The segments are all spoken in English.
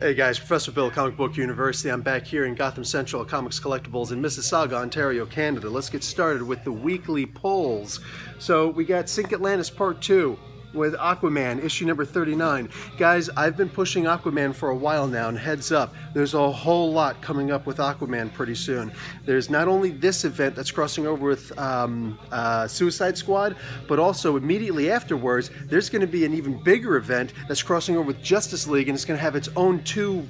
Hey guys, Professor Bill, Comic Book University. I'm back here in Gotham Central, Comics Collectibles in Mississauga, Ontario, Canada. Let's get started with the weekly polls. So we got Sink Atlantis Part 2 with Aquaman, issue number 39. Guys, I've been pushing Aquaman for a while now, and heads up, there's a whole lot coming up with Aquaman pretty soon. There's not only this event that's crossing over with Suicide Squad, but also immediately afterwards, there's going to be an even bigger event that's crossing over with Justice League, and it's going to have its own two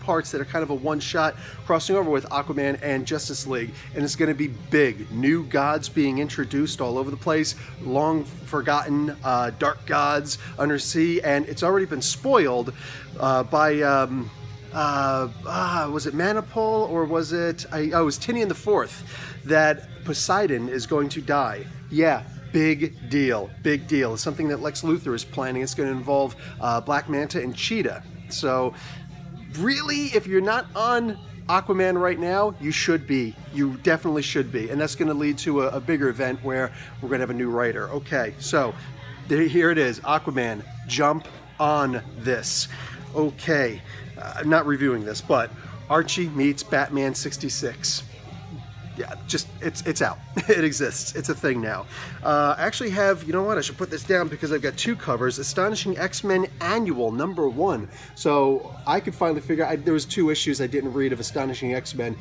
parts that are kind of a one-shot crossing over with Aquaman and Justice League, and it's going to be big. New gods being introduced all over the place, long forgotten dark gods undersea, and it's already been spoiled by was it Manipul, or was it it was Tinian the Fourth, that Poseidon is going to die. Yeah, big deal, big deal. It's something that Lex Luthor is planning. It's going to involve Black Manta and Cheetah. So really, if you're not on Aquaman right now, you should be. You definitely should be. And that's going to lead to a bigger event where we're going to have a new writer. Okay, so here it is. Aquaman. Jump on this. Okay, I'm not reviewing this, but Archie meets Batman 66. Yeah, just, it's out. It exists. It's a thing now. I actually have, you know what, I should put this down because I've got two covers. Astonishing X-Men Annual #1. So I could finally figure out, there was 2 issues I didn't read of Astonishing X-Men.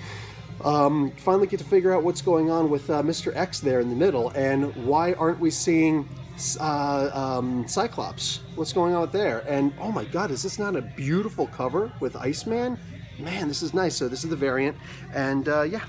Finally get to figure out what's going on with Mr. X there in the middle, and why aren't we seeing Cyclops? What's going on with there? And oh my god, is this not a beautiful cover with Iceman? Man, this is nice. So this is the variant, and yeah,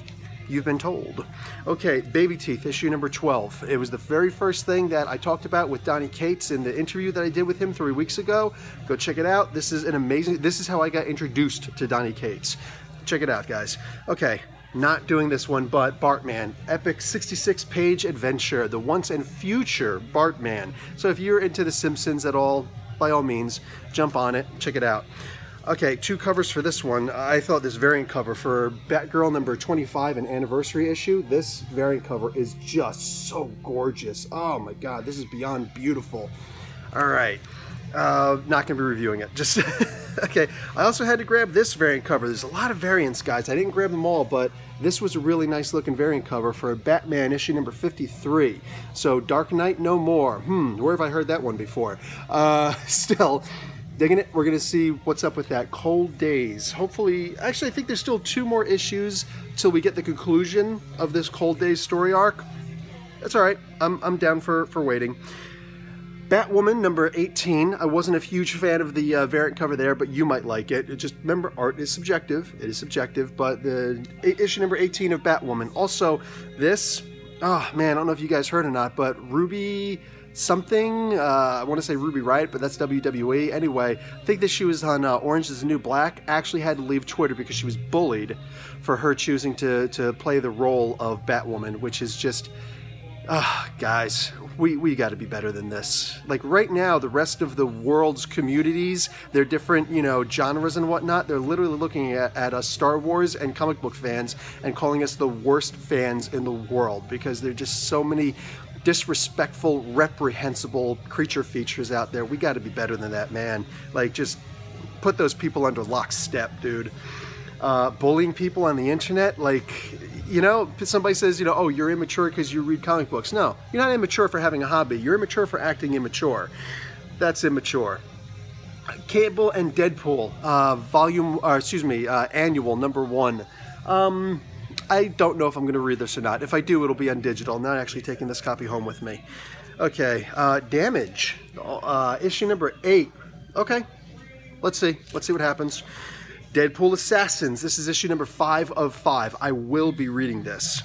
you've been told. Okay, Baby Teeth, issue number 12. It was the very first thing that I talked about with Donny Cates in the interview that I did with him 3 weeks ago. Go check it out. This is an amazing, this is how I got introduced to Donny Cates. Check it out, guys. Okay, not doing this one, but Bartman, epic 66-page adventure, the once and future Bartman. So if you're into The Simpsons at all, by all means, jump on it, check it out. Okay, 2 covers for this one. I thought this variant cover for Batgirl number 25, an anniversary issue, this variant cover is just so gorgeous. Oh my god, this is beyond beautiful. All right, not going to be reviewing it. Just okay. I also had to grab this variant cover. There's a lot of variants, guys. I didn't grab them all, but this was a really nice looking variant cover for Batman issue number 53. So Dark Knight No More. Where have I heard that one before? Still digging it. We're going to see what's up with that. Cold Days. Hopefully, actually, I think there's still 2 more issues till we get the conclusion of this Cold Days story arc. That's all right. I'm down for waiting. Batwoman number 18. I wasn't a huge fan of the variant cover there, but you might like it. Just remember, art is subjective. It is subjective, but the issue number 18 of Batwoman. Also, this, oh man, I don't know if you guys heard or not, but Ruby something, I want to say Ruby Riott, but that's WWE. Anyway, I think that she was on Orange is the New Black, actually had to leave Twitter because she was bullied for her choosing to play the role of Batwoman, which is just, guys, we got to be better than this. Like right now, the rest of the world's communities, they're different, you know, genres and whatnot, they're literally looking at us Star Wars and comic book fans and calling us the worst fans in the world because there are just so many disrespectful, reprehensible creature features out there. We got to be better than that, man. Like, just put those people under lockstep, dude. Bullying people on the internet, like, you know, somebody says, you know, oh, you're immature because you read comic books. No, you're not immature for having a hobby. You're immature for acting immature. That's immature. Cable and Deadpool, annual #1. I don't know if I'm going to read this or not. If I do, it'll be on digital. I'm not actually taking this copy home with me. Okay, Damage, issue number 8. Okay, let's see. Let's see what happens. Deadpool Assassins. This is issue number 5 of 5. I will be reading this.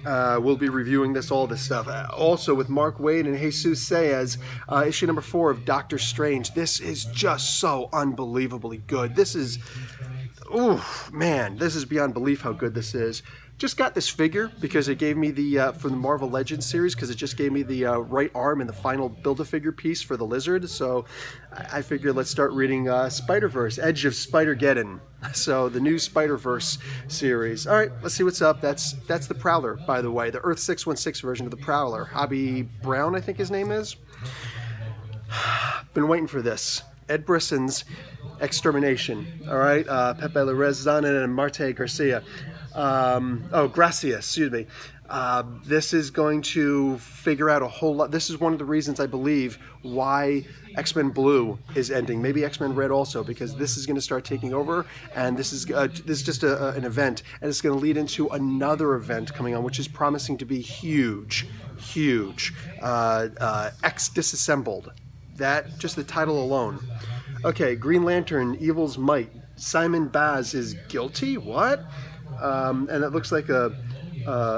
We'll be reviewing this, all this stuff. Also with Mark Waid and Jesus Saez, issue number 4 of Doctor Strange. This is just so unbelievably good. This is, ooh, man, this is beyond belief how good this is. Just got this figure because it gave me the, from the Marvel Legends series, because it just gave me the right arm and the final Build-A-Figure piece for the Lizard. So I figured let's start reading Spider-Verse, Edge of Spider-Geddon. So the new Spider-Verse series. All right, let's see what's up. That's the Prowler, by the way, the Earth 616 version of the Prowler. Hobby Brown, I think his name is. Been waiting for this. Ed Brisson's Extermination. All right, Pepe Larrazana and Marte Garcia. Gracia, excuse me. This is going to figure out a whole lot. This is one of the reasons I believe why X-Men Blue is ending. Maybe X-Men Red also, because this is going to start taking over, and this is just an event, and it's going to lead into another event coming on, which is promising to be huge, huge. X Disassembled. That, just the title alone. Okay, Green Lantern, Evil's Might. Simon Baz is guilty? What? And it looks like a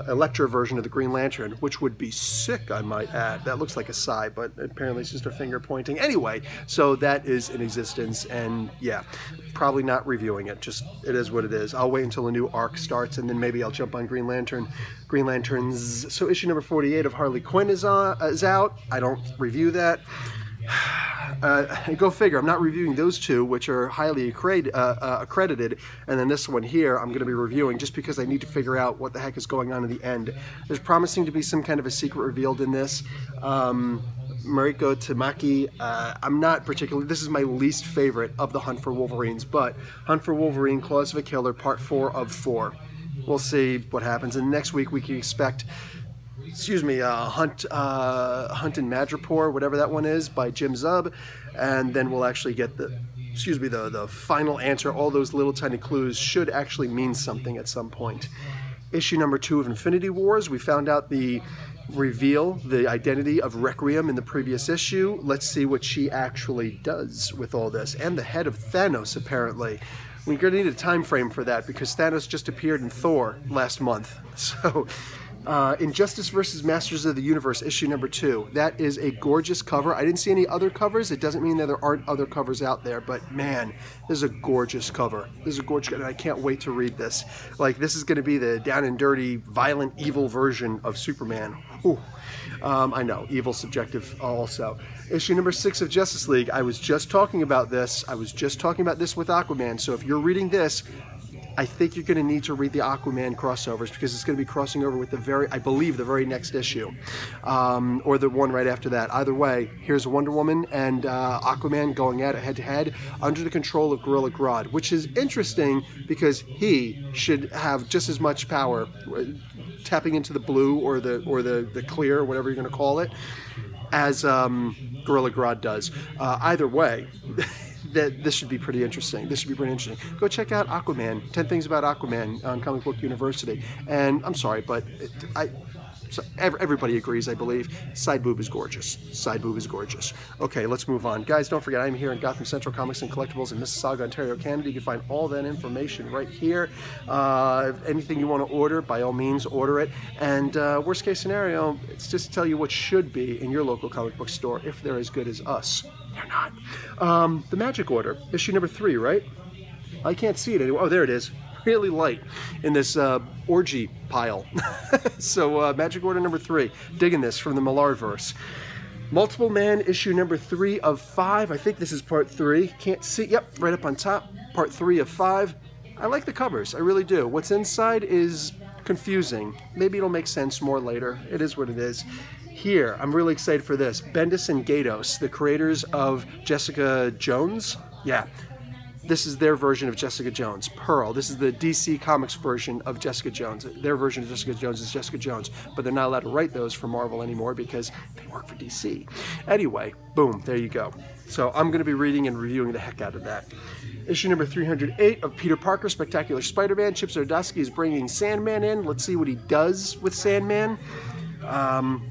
Elektra version of the Green Lantern, which would be sick, I might add. That looks like a sigh, but apparently it's just a finger pointing. Anyway, so that is in existence, and yeah, probably not reviewing it. Just, it is what it is. I'll wait until a new arc starts, and then maybe I'll jump on Green Lanterns. So issue number 48 of Harley Quinn is out. I don't review that. Go figure, I'm not reviewing those two, which are highly accredited, and then this one here I'm going to be reviewing just because I need to figure out what the heck is going on in the end. There's promising to be some kind of a secret revealed in this. Mariko Tamaki, I'm not particularly, this is my least favorite of the Hunt for Wolverines, but Hunt for Wolverine, Claws of a Killer, Part 4 of 4. We'll see what happens, and next week we can expect, Hunt in Madripoor, whatever that one is, by Jim Zub, and then we'll actually get the final answer. All those little tiny clues should actually mean something at some point. Issue number 2 of Infinity Wars, we found out the identity of Requiem in the previous issue. Let's see what she actually does with all this, and the head of Thanos, apparently. We're going to need a time frame for that, because Thanos just appeared in Thor last month, so... Injustice vs. Masters of the Universe, issue number 2. That is a gorgeous cover. I didn't see any other covers. It doesn't mean that there aren't other covers out there, but man, this is a gorgeous cover. This is a gorgeous cover, and I can't wait to read this. Like, this is going to be the down and dirty, violent, evil version of Superman. Ooh. I know, evil subjective also. Issue number 6 of Justice League. I was just talking about this. with Aquaman, so if you're reading this, I think you're going to need to read the Aquaman crossovers, because it's going to be crossing over with I believe the very next issue, or the one right after that. Either way, here's Wonder Woman and Aquaman going at it head-to-head under the control of Gorilla Grodd, which is interesting because he should have just as much power, tapping into the blue or the clear, whatever you're going to call it, as Gorilla Grodd does. Either way. This should be pretty interesting. Go check out Aquaman, 10 Things About Aquaman on Comic Book University. And I'm sorry, but everybody agrees, I believe. Side boob is gorgeous. Okay, let's move on. Guys, don't forget, I'm here in Gotham Central Comics and Collectibles in Mississauga, Ontario, Canada. You can find all that information right here. Anything you want to order, by all means, order it. And worst case scenario, it's just to tell you what should be in your local comic book store if they're as good as us. They're not. The Magic Order, issue number 3, right? I can't see it anymore. Oh, there it is. Really light in this orgy pile. So Magic Order number 3. Digging this from the Millarverse. Multiple Man, issue number 3 of 5. I think this is part 3. Can't see. Yep, right up on top. Part 3 of 5. I like the covers. I really do. What's inside is confusing. Maybe it'll make sense more later. It is what it is. Here, I'm really excited for this. Bendis and Gaydos, the creators of Jessica Jones. Yeah, this is their version of Jessica Jones. Pearl. This is the DC Comics version of Jessica Jones. Their version of Jessica Jones is Jessica Jones, but they're not allowed to write those for Marvel anymore because they work for DC. Anyway, boom, there you go. So I'm going to be reading and reviewing the heck out of that. Issue number 308 of Peter Parker, Spectacular Spider-Man. Chip Zdarsky is bringing Sandman in. Let's see what he does with Sandman.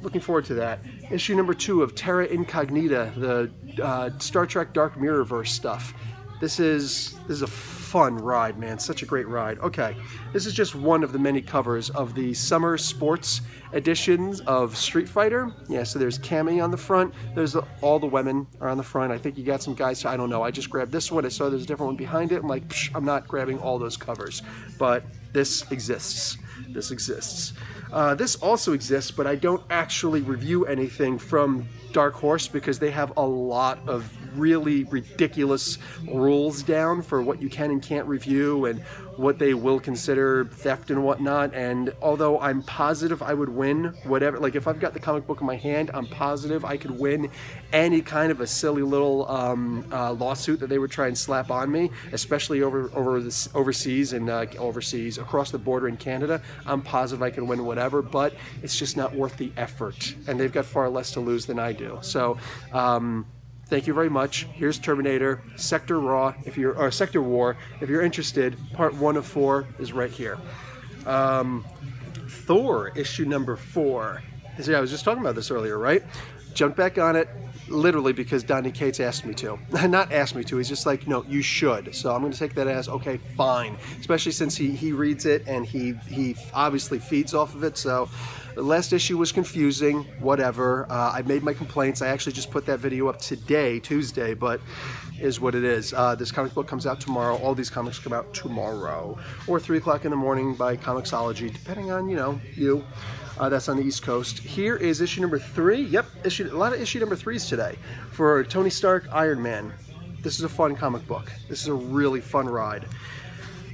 Looking forward to that. Issue number 2 of Terra Incognita, the Star Trek Dark Mirrorverse stuff. This is a fun ride, man. Such a great ride. Okay, this is just one of the many covers of the summer sports editions of Street Fighter. Yeah, so there's Cammy on the front. There's all the women are on the front. I think you got some guys. I don't know. I just grabbed this one. I saw there's a different one behind it. I'm like, psh, I'm not grabbing all those covers, but this exists. This exists. This also exists, but I don't actually review anything from Dark Horse because they have a lot of really ridiculous rules down for what you can and can't review and what they will consider theft and whatnot. And although I'm positive I would win whatever, like if I've got the comic book in my hand, I'm positive I could win any kind of a silly little lawsuit that they would try and slap on me, especially overseas and overseas across the border in Canada. I'm positive I can win whatever, but it's just not worth the effort, and they've got far less to lose than I do. So thank you very much. Here's Terminator, Sector War. If you're interested, part 1 of 4 is right here. Thor issue number 4. See, I was just talking about this earlier, right? Jumped back on it literally because Donnie Cates asked me to. Not asked me to, he's just like, no, you should. So I'm going to take that as, okay, fine. Especially since he reads it and he obviously feeds off of it. So the last issue was confusing, whatever. I made my complaints. I actually just put that video up today, Tuesday, but is what it is. This comic book comes out tomorrow. All these comics come out tomorrow, or 3 o'clock in the morning by Comixology, depending on, you. That's on the East Coast. Here is issue number 3. Yep, a lot of issue number 3s today for Tony Stark, Iron Man. This is a fun comic book. This is a really fun ride.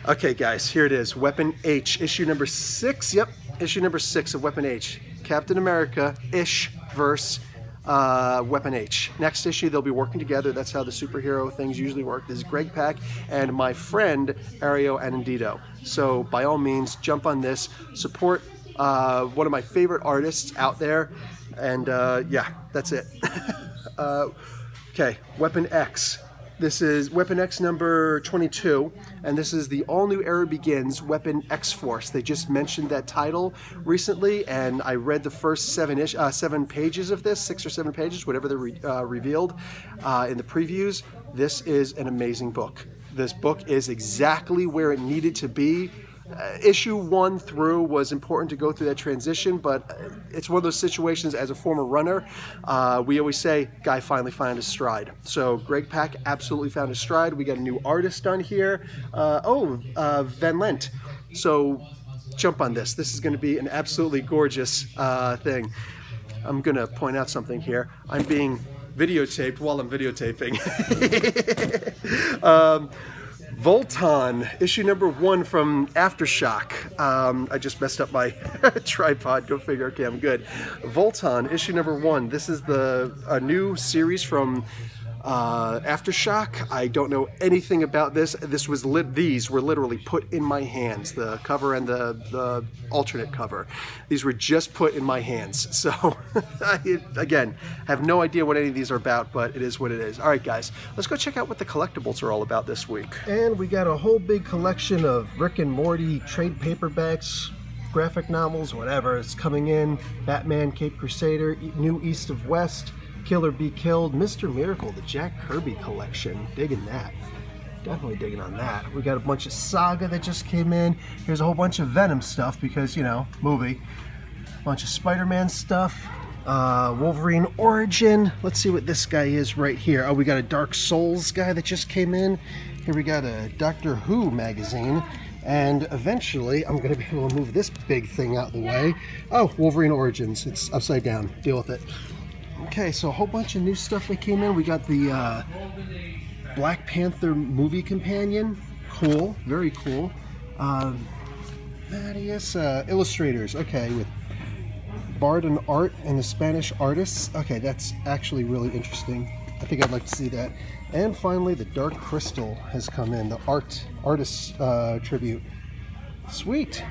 Okay, guys, here it is. Weapon H, issue number 6. Yep, issue number 6 of Weapon H. Captain America-ish versus Weapon H. Next issue, they'll be working together. That's how the superhero things usually work. This is Greg Pak and my friend Ario Anandito. So by all means, jump on this. Support one of my favorite artists out there. And yeah, that's it. Okay, Weapon X. This is Weapon X number 22, and this is the all-new era begins, Weapon X-Force. They just mentioned that title recently, and I read the first 7 pages of this, 6 or 7 pages, whatever they revealed in the previews. This is an amazing book. This book is exactly where it needed to be. Issue 1 through was important to go through that transition, but it's one of those situations as a former runner, we always say, guy finally found his stride. So Greg Pak absolutely found his stride. We got a new artist on here. Van Lent. So jump on this. This is going to be an absolutely gorgeous thing. I'm going to point out something here. I'm being videotaped while I'm videotaping. Voltan, issue number 1 from Aftershock. I just messed up my tripod, go figure. Okay, I'm good. Voltan, issue number 1. This is a new series from Aftershock. I don't know anything about this. These were literally put in my hands. The cover and the alternate cover. These were just put in my hands. So again, have no idea what any of these are about, but it is what it is. All right, guys, let's go check out what the collectibles are all about this week. And we got a whole big collection of Rick and Morty trade paperbacks, graphic novels, whatever. It's coming in. Batman, Cape Crusader, New East of West, Kill or Be Killed, Mr. Miracle, the Jack Kirby collection. Digging that. Definitely digging on that. We got a bunch of Saga that just came in. Here's a whole bunch of Venom stuff because, movie. A bunch of Spider-Man stuff. Wolverine Origin. Let's see what this guy is right here. Oh, we got a Dark Souls guy that just came in. Here we got a Doctor Who magazine. And eventually, I'm going to be able to move this big thing out of the way. Oh, Wolverine Origins. It's upside down. Deal with it. Okay, so a whole bunch of new stuff that came in. We got the Black Panther movie companion. Cool, very cool. Various illustrators. Okay, with Bard and Art and the Spanish artists. Okay, that's actually really interesting. I think I'd like to see that. And finally, the Dark Crystal has come in. The artist tribute. Sweet.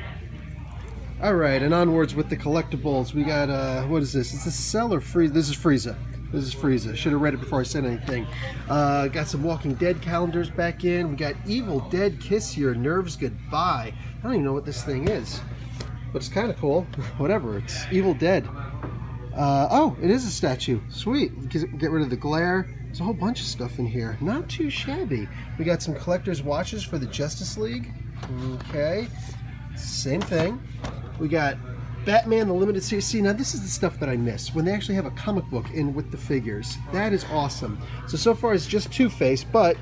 All right, and onwards with the collectibles. We got, what is this? Is this Cell or Frieza? This is Frieza. This is Frieza. Should have read it before I said anything. Got some Walking Dead calendars back in. We got Evil Dead Kiss Your Nerves Goodbye. I don't even know what this thing is, but it's kind of cool. Whatever, it's Evil Dead. Oh, it is a statue. Sweet. Get rid of the glare. There's a whole bunch of stuff in here. Not too shabby. We got some collector's watches for the Justice League. Okay. Same thing. We got Batman the Limited Series. See, now this is the stuff that I miss, when they actually have a comic book in with the figures. That is awesome. So far it's just Two-Face, but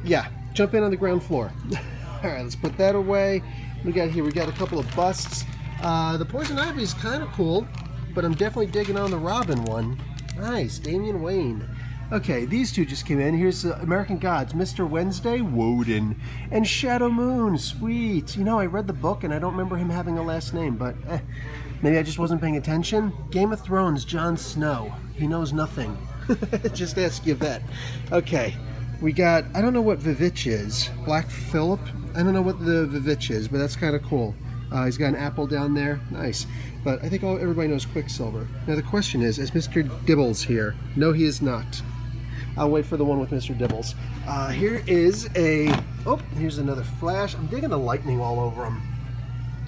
yeah, jump in on the ground floor. All right, let's put that away. We got a couple of busts. The Poison Ivy is kind of cool, but I'm definitely digging on the Robin one. Nice, Damian Wayne. Okay, these two just came in. Here's American Gods, Mr. Wednesday, Woden, and Shadow Moon. Sweet. You know, I read the book and I don't remember him having a last name, but maybe I just wasn't paying attention. Game of Thrones, Jon Snow. He knows nothing. Just ask Yvette. Okay, we got, I don't know what Vivitch is. Black Phillip? I don't know what the Vivitch is, but that's kind of cool. He's got an apple down there. Nice. But I think everybody knows Quicksilver. Now the question is Mr. Dibbles here? No, he is not. I'll wait for the one with Mr. Dibbles. Here is a... Oh, here's another Flash. I'm digging the lightning all over him.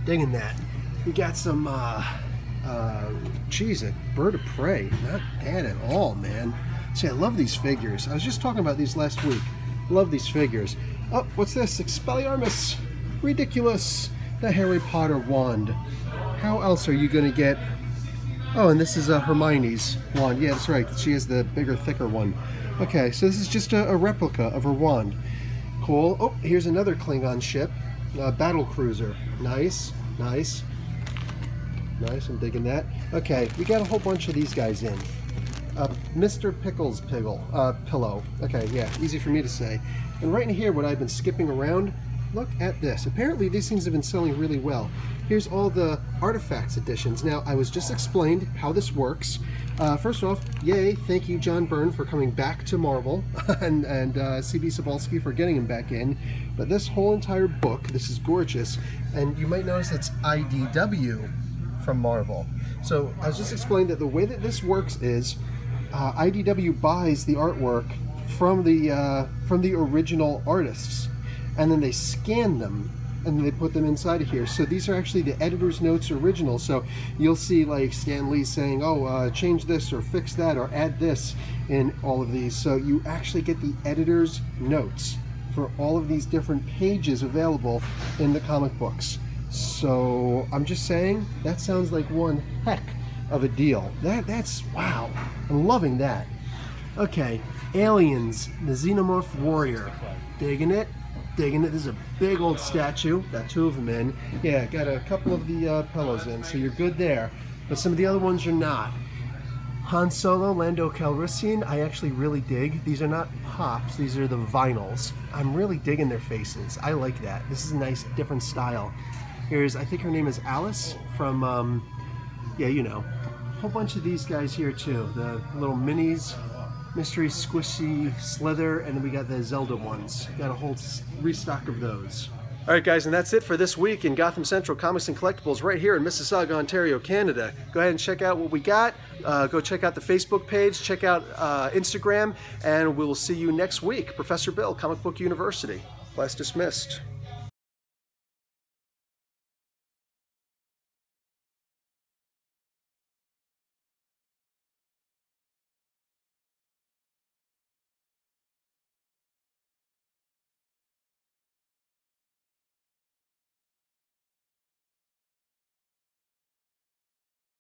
Digging that. We got some... geez, a Bird of Prey. Not bad at all, man. See, I love these figures. I was just talking about these last week. Love these figures. Oh, what's this? Expelliarmus. Ridiculous. The Harry Potter wand. How else are you going to get... Oh, and this is Hermione's wand. Yeah, that's right. She has the bigger, thicker one. Okay, so this is just a replica of her wand. Cool. Oh, here's another Klingon ship. Battle cruiser. Nice. Nice. Nice, I'm digging that. Okay, we got a whole bunch of these guys in. Mr. Pickles Pillow. Okay, yeah, easy for me to say. And right in here, what I've been skipping around, look at this. Apparently these things have been selling really well. Here's all the Artifacts editions. Now, I was just explained how this works. First off, yay, thank you John Byrne for coming back to Marvel, and C.B. Cebulski for getting him back in. But this whole entire book, this is gorgeous, and you might notice it's IDW from Marvel. So I was just explained that the way that this works is IDW buys the artwork from the original artists, and then they scan them and then they put them inside of here. So these are actually the editor's notes original. So you'll see like Stan Lee saying, oh, change this or fix that or add this in all of these. So you actually get the editor's notes for all of these different pages available in the comic books. So I'm just saying, that sounds like one heck of a deal. That's wow. I'm loving that. Okay, Aliens, the Xenomorph Warrior. Digging it. Digging it. This is a big old statue. Got two of them in. Yeah, got a couple of the pillows in, so you're good there. But some of the other ones are not. Han Solo, Lando Calrissian, I actually really dig. These are not pops, these are the vinyls. I'm really digging their faces. I like that. This is a nice, different style. Here's, I think her name is Alice from, yeah, you know. A whole bunch of these guys here too. The little minis. Mystery Squishy Slither, and then we got the Zelda ones. Got a whole restock of those. Alright guys, and that's it for this week in Gotham Central Comics and Collectibles right here in Mississauga, Ontario, Canada. Go ahead and check out what we got. Go check out the Facebook page, check out Instagram, and we'll see you next week. Professor Bill, Comic Book University. Class dismissed.